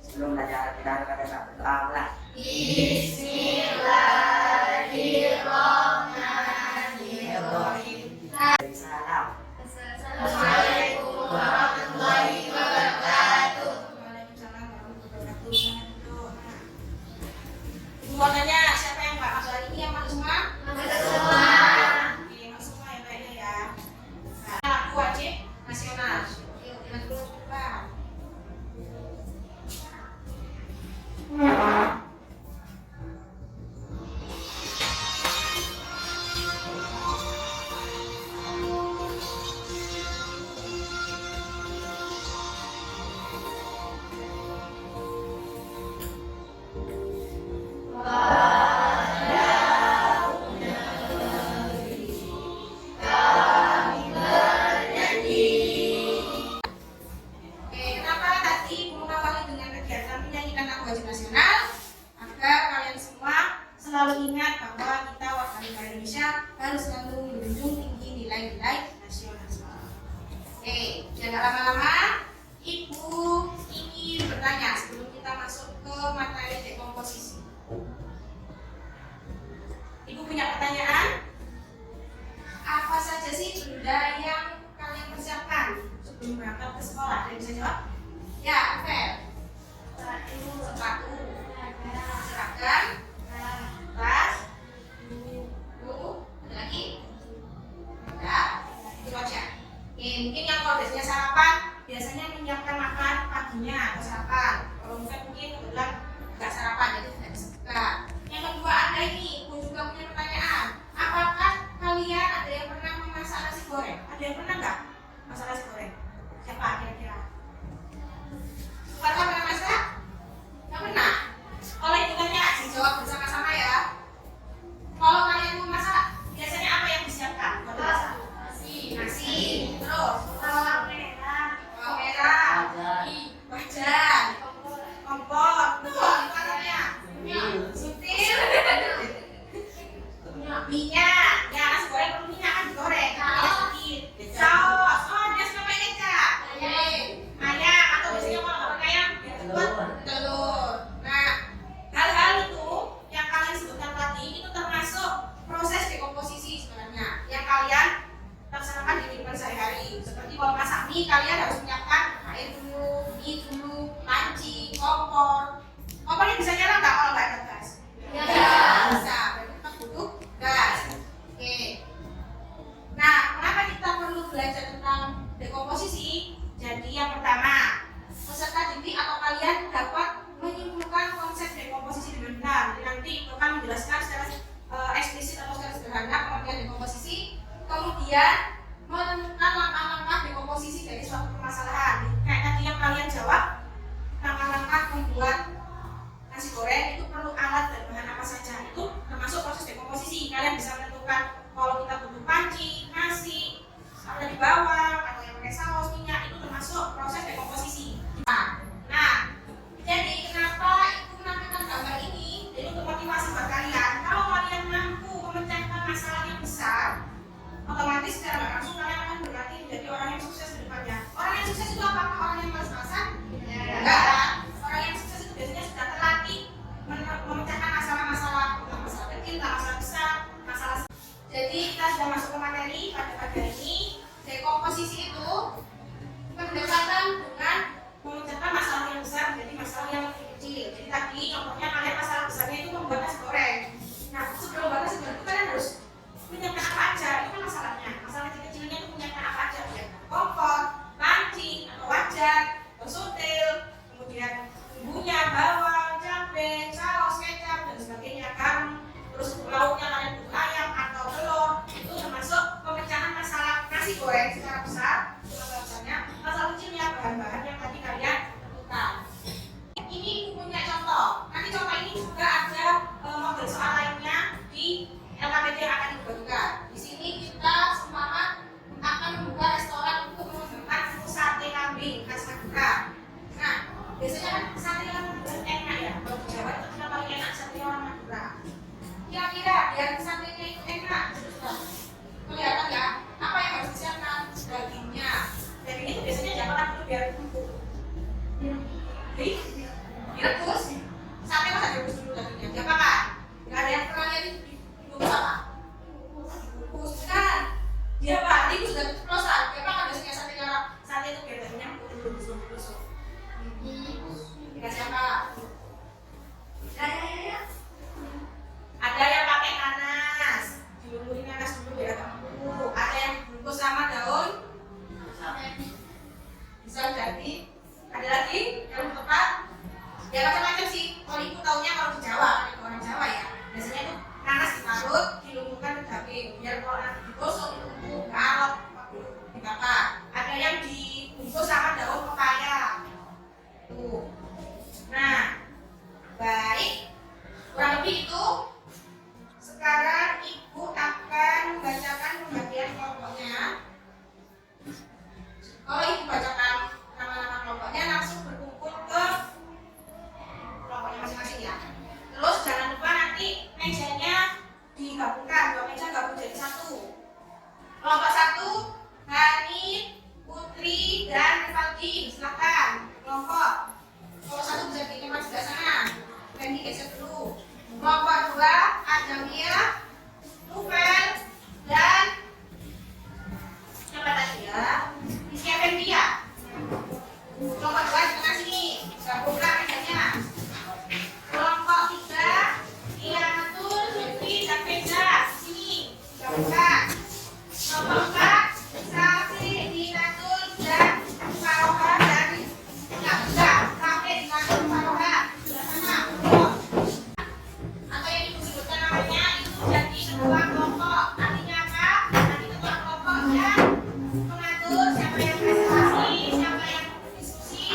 Sebelum belajar kita ada berdoa. Bismillahirrahmanirrahim. Salam. Assalamualaikum warahmatullahi wabarakatuh. Waalaikumsalam warahmatullahi wabarakatuh. Ibu mau nanya siapa yang nggak masuk hari ini, yang masuk semua? Semua. Oke, masuk semua ya baiknya ya. Nah, aku wajib nasional. Oke, kita dulu coba. Oke, kenapa tadi Ibu mengawali dengan kegiatan menyanyikan lagu wajib nasional? Agar kalian semua selalu ingat bahwa kita warga negara Indonesia harus selalu menjunjung tinggi nilai-nilai nasionalisme. Oke, jangan lama-lama. Ibu ingin bertanya sebelum kita masuk ke materi dekomposisi. Ibu punya pertanyaan? Apa saja sih benda yang kalian persiapkan sebelum berangkat ke sekolah? Ada yang bisa jawab? Ya, Fel. Sepatu, seragam, tas, buku, ada lagi? Ada, itu aja. Oke, mungkin yang kalau biasanya sarapan, biasanya menyiapkan makan paginya atau sarapan. Kalau mungkin kebetulan nggak sarapan, jadi tidak bisa buka. Yang kedua ada ini, Ibu juga punya pertanyaan. Apakah kalian ada yang pernah memasak nasi goreng? Ada yang pernah nggak masak nasi goreng? Siapa kira-kira? Pernah masak? Nggak pernah? Kalau itu tanya, dijawab bersama-sama ya. Kalau kalian mau masak, biasanya apa yang disiapkan buat masak? Nasi, terus bawang merah, wajan, kompor, betul, itu artinya sutil, minyak, ya nasi goreng perlu minyak kan digoreng, minyak sedikit, saus, oh dia suka pakai kecap, ayam atau biasanya kalau nggak pakai ayam, telur. Nah, hal-hal itu yang kalian sebutkan tadi itu termasuk proses dekomposisi sebenarnya yang kalian laksanakan di kehidupan sehari-hari. Seperti kalau masak mie, kalian harus menyiapkan air dulu, mie dulu, panci, kompor. Kompornya bisa nyala nggak kalau nggak ada gas? Ya. Bisa, berarti kita butuh gas. Oke. Nah, kenapa kita perlu belajar tentang dekomposisi? Jadi yang pertama, peserta didik atau kalian dapat menyimpulkan konsep dekomposisi dengan benar. Jadi nanti itu akan menjelaskan secara eksplisit atau secara sederhana pengertian dekomposisi. Kemudian menemukan langkah-langkah dekomposisi dari suatu permasalahan. Kayak tadi yang kalian jawab, langkah-langkah membuat nasi goreng itu perlu alat dan bahan apa saja. Itu termasuk proses dekomposisi. Kalian bisa menentukan kalau kita butuh panci, nasi, ada di bawang, atau yang pakai saus, minyak, itu termasuk proses dekomposisi. Nah, jadi kenapa Ibu menampilkan gambar ini? Jadi untuk motivasi buat kalian, kalau kalian mampu memecahkan masalah yang besar, otomatis secara nggak langsung kalian akan berlatih menjadi orang yang sukses di depannya. Orang yang sukses itu apakah orang yang malas-malasan? Enggak kan? Orang yang sukses itu biasanya sudah terlatih memecahkan masalah-masalah, tentang masalah kecil, tentang masalah besar, masalah. Jadi kita sudah masuk ke materi pada pagi ini. Dekomposisi itu berdekatan dengan memecahkan masalah yang besar menjadi masalah yang lebih kecil. Jadi tadi contohnya kalian masalah besarnya itu membuat nasi goreng. Nah, sebelum membuat nasi goreng itu kalian harus menyiapkan apa aja, itu kan masalahnya. Masalah kecil-kecilnya itu menyiapkan apa aja, menyiapkan kompor, panci, atau wajan, atau sutil, kemudian bumbunya, bawang, cabai, saus, kecap, dan sebagainya, garam. Terus lauknya kalian butuh ayam atau telur, itu termasuk pemecahan masalah nasi goreng secara besar. Itu masalah besarnya. Masalah kecilnya bahan-bahan yang tadi kalian tentukan. Ini punya contoh. Nanti contoh ini juga ada model soal lainnya di LKPD yang akan dibuat. Di sini kita seumpama akan membuka restoran untuk mengembangkan sate kambing khas Madura. Nah, biasanya kan sate kambing enak ya. Kalau di Jawa itu kita paling enak sate orang Madura. Kira-kira biar satenya itu enak, kelihatan ya? Apa yang harus disiapkan? Dagingnya, Kelompok 2 Adamia, Novel, dan siapa tadi ya? Rizky Effendia. Kelompok 2 di tengah sini, gabunglah kerjanya. Kelompok 3 Ia Matul, Jeffrey, dan Pedra. Sini, gabungkan. Kelompok 4 Safi, Dinatul, dan Faroha dari Safi, Dinatul, Faroha. Sudah sana, atau yang disebutkan namanya itu jadi ketua kelompok. Artinya apa? Nanti ketua kelompok yang mengatur siapa yang presentasi, siapa yang diskusi,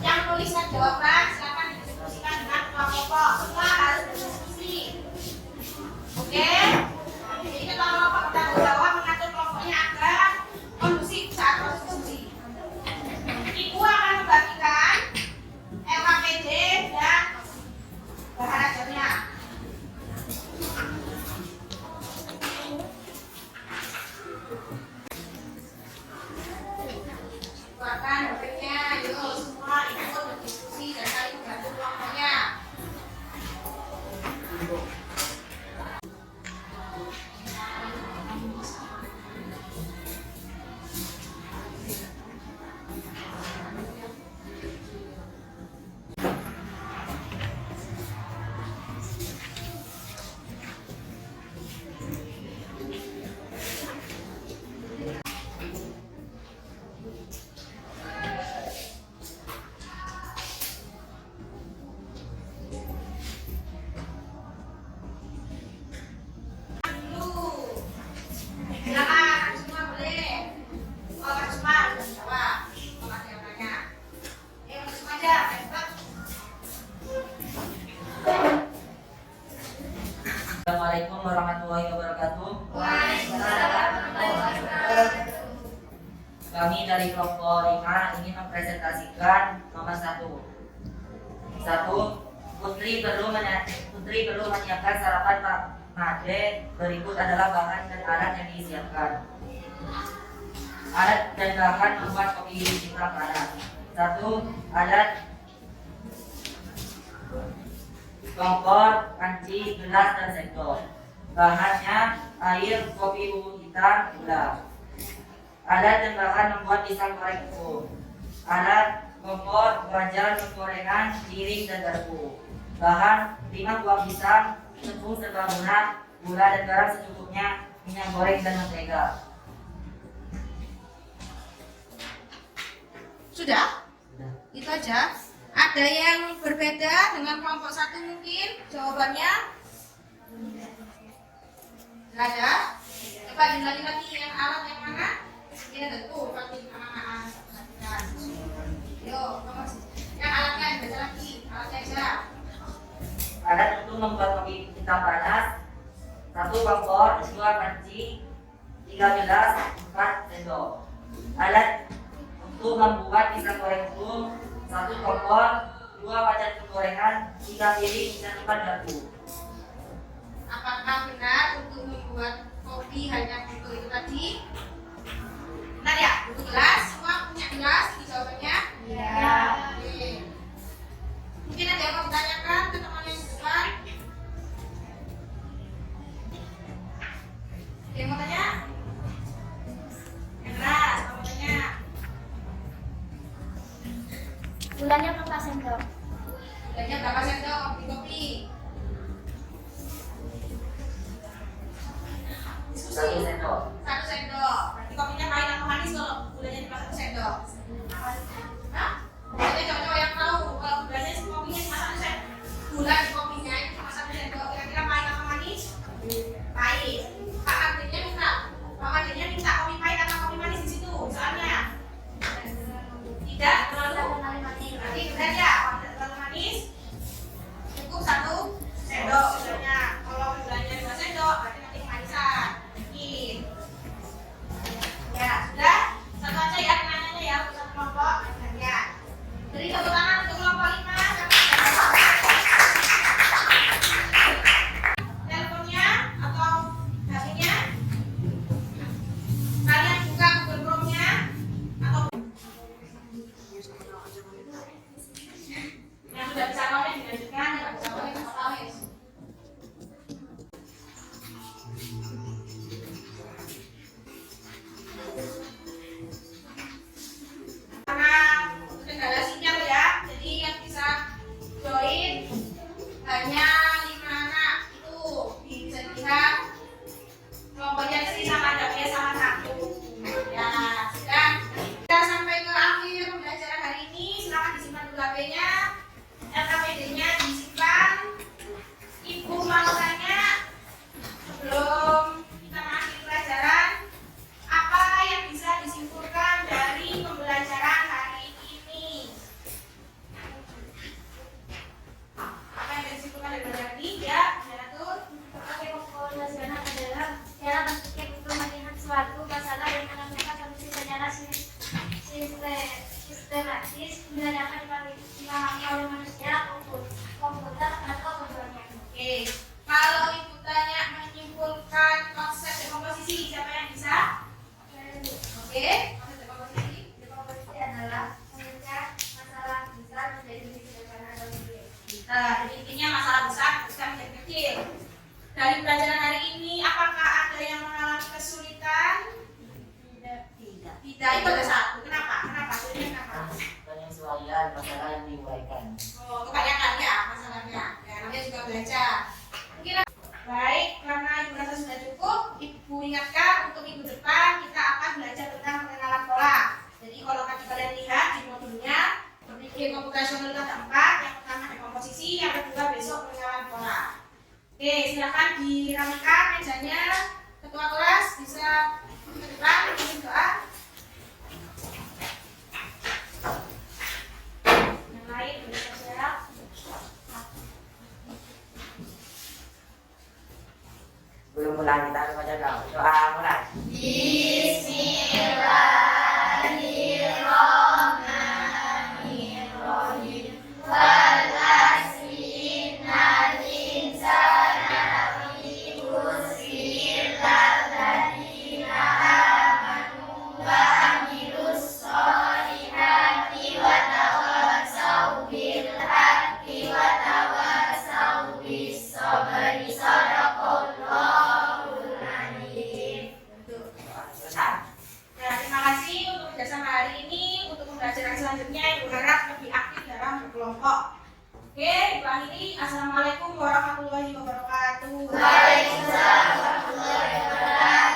yang tulisan jawaban silakan didiskusikan dengan ketua kelompok. Semua harus berdiskusi. Oke? Jadi ketua kelompok bertanggung jawab mengatur kelompoknya agar kondusif saat proses diskusi. Ibu akan membagikan LKPD dan bahan ajarnya. Buatkan dompetnya, yuk semua ikut berdiskusi dan saling membantu kelompoknya. Silakan, semua boleh. Oh, semua udah jawab. Kalau ada yang nanya, semua aja. Cepat. Assalamualaikum warahmatullahi wabarakatuh. Kami dari kelompok 5 ingin mempresentasikan nomor 1. Putri perlu menyiapkan sarapan Pak Made. Berikut adalah bahan dan alat yang disiapkan. Alat dan bahan membuat kopi hitam panas. 1. Alat kompor, panci, gelas, dan sendok. Bahannya air, kopi bubuk hitam, gula. Alat dan bahan membuat pisang goreng tepung. Alat kompor, wajan, penggorengan, piring, dan garpu. Bahan 5 buah pisang, tepung serba lunak, gula dan garam secukupnya, minyak goreng dan mentega. Sudah? Itu aja. Ada yang berbeda dengan kelompok 1 mungkin jawabannya? Tidak ada? Coba diulangi lagi yang alat yang mana? Ini ada tuh, pakai anak-anak. Yuk, yang alatnya dibaca lagi. Alatnya aja. Alat untuk membuat kopi hitam panas: 1 kompor, 2 panci, 3 gelas, 4 sendok. Alat untuk membuat pisang goreng tepung: 1 kompor, 2 wajan penggorengan, 3 piring, dan 4 garpu. Apakah benar untuk membuat kopi hanya butuh itu tadi? Benar ya? Butuh gelas? Semua punya gelas? Ini jawabannya? Iya. Oke. Mungkin ada yang mau ditanyakan ke teman yang di depan? Ada yang mau tanya? Yang keras, mau tanya? Gulanya berapa sendok? Gulanya berapa sendok kopi? Diskusi. 1 sendok. 1 sendok. Berarti kopinya pahit atau manis kalau gulanya cuma 1 sendok? Hah? Jadi cowok-cowok yang tahu kalau gulanya kopinya cuma 1 sendok. Gula di kopinya itu cuma 1 sendok. Kira-kira pahit atau manis? Pahit. Pak Madirnya minta kopi pahit atau kopi manis di situ. Soalnya tidak terlalu manis. Berarti benar ya, kalau tidak terlalu manis. sistematis digunakan dipahami oleh manusia maupun komputer atau keduanya. Oke, kalau ibu tanya menyimpulkan konsep dekomposisi, siapa yang bisa? Oke, konsep dekomposisi. Dekomposisi adalah memecah masalah besar menjadi sederhana atau kecil. Nah, jadi intinya masalah besar bisa menjadi kecil. Dari pelajaran hari ini, apakah ada yang mengalami kesulitan? Tidak, itu ada satu. Kenapa? Sulitnya kenapa? Penyesuaian masalah yang diuraikan. Oh, kebanyakan ya masalahnya. Ya, namanya juga belajar. Mungkin baik, karena ibu rasa sudah cukup, ibu ingatkan untuk minggu depan kita akan belajar tentang pengenalan pola. Jadi kalau kalian lihat di modulnya, berpikir komputasional itu ada 4. Yang pertama dekomposisi, yang kedua besok pengenalan pola. Oke, silakan dirapikan mejanya. Ketua kelas bisa ke depan, bikin doa. Yang lain bisa siap. Sebelum mulai kita harus baca doa mulai. Ya, terima kasih untuk kerjasama hari ini. Untuk pembelajaran selanjutnya, ibu harap lebih aktif dalam berkelompok. Oke, ibu akhiri. Assalamualaikum warahmatullahi wabarakatuh. Waalaikumsalam warahmatullahi wabarakatuh.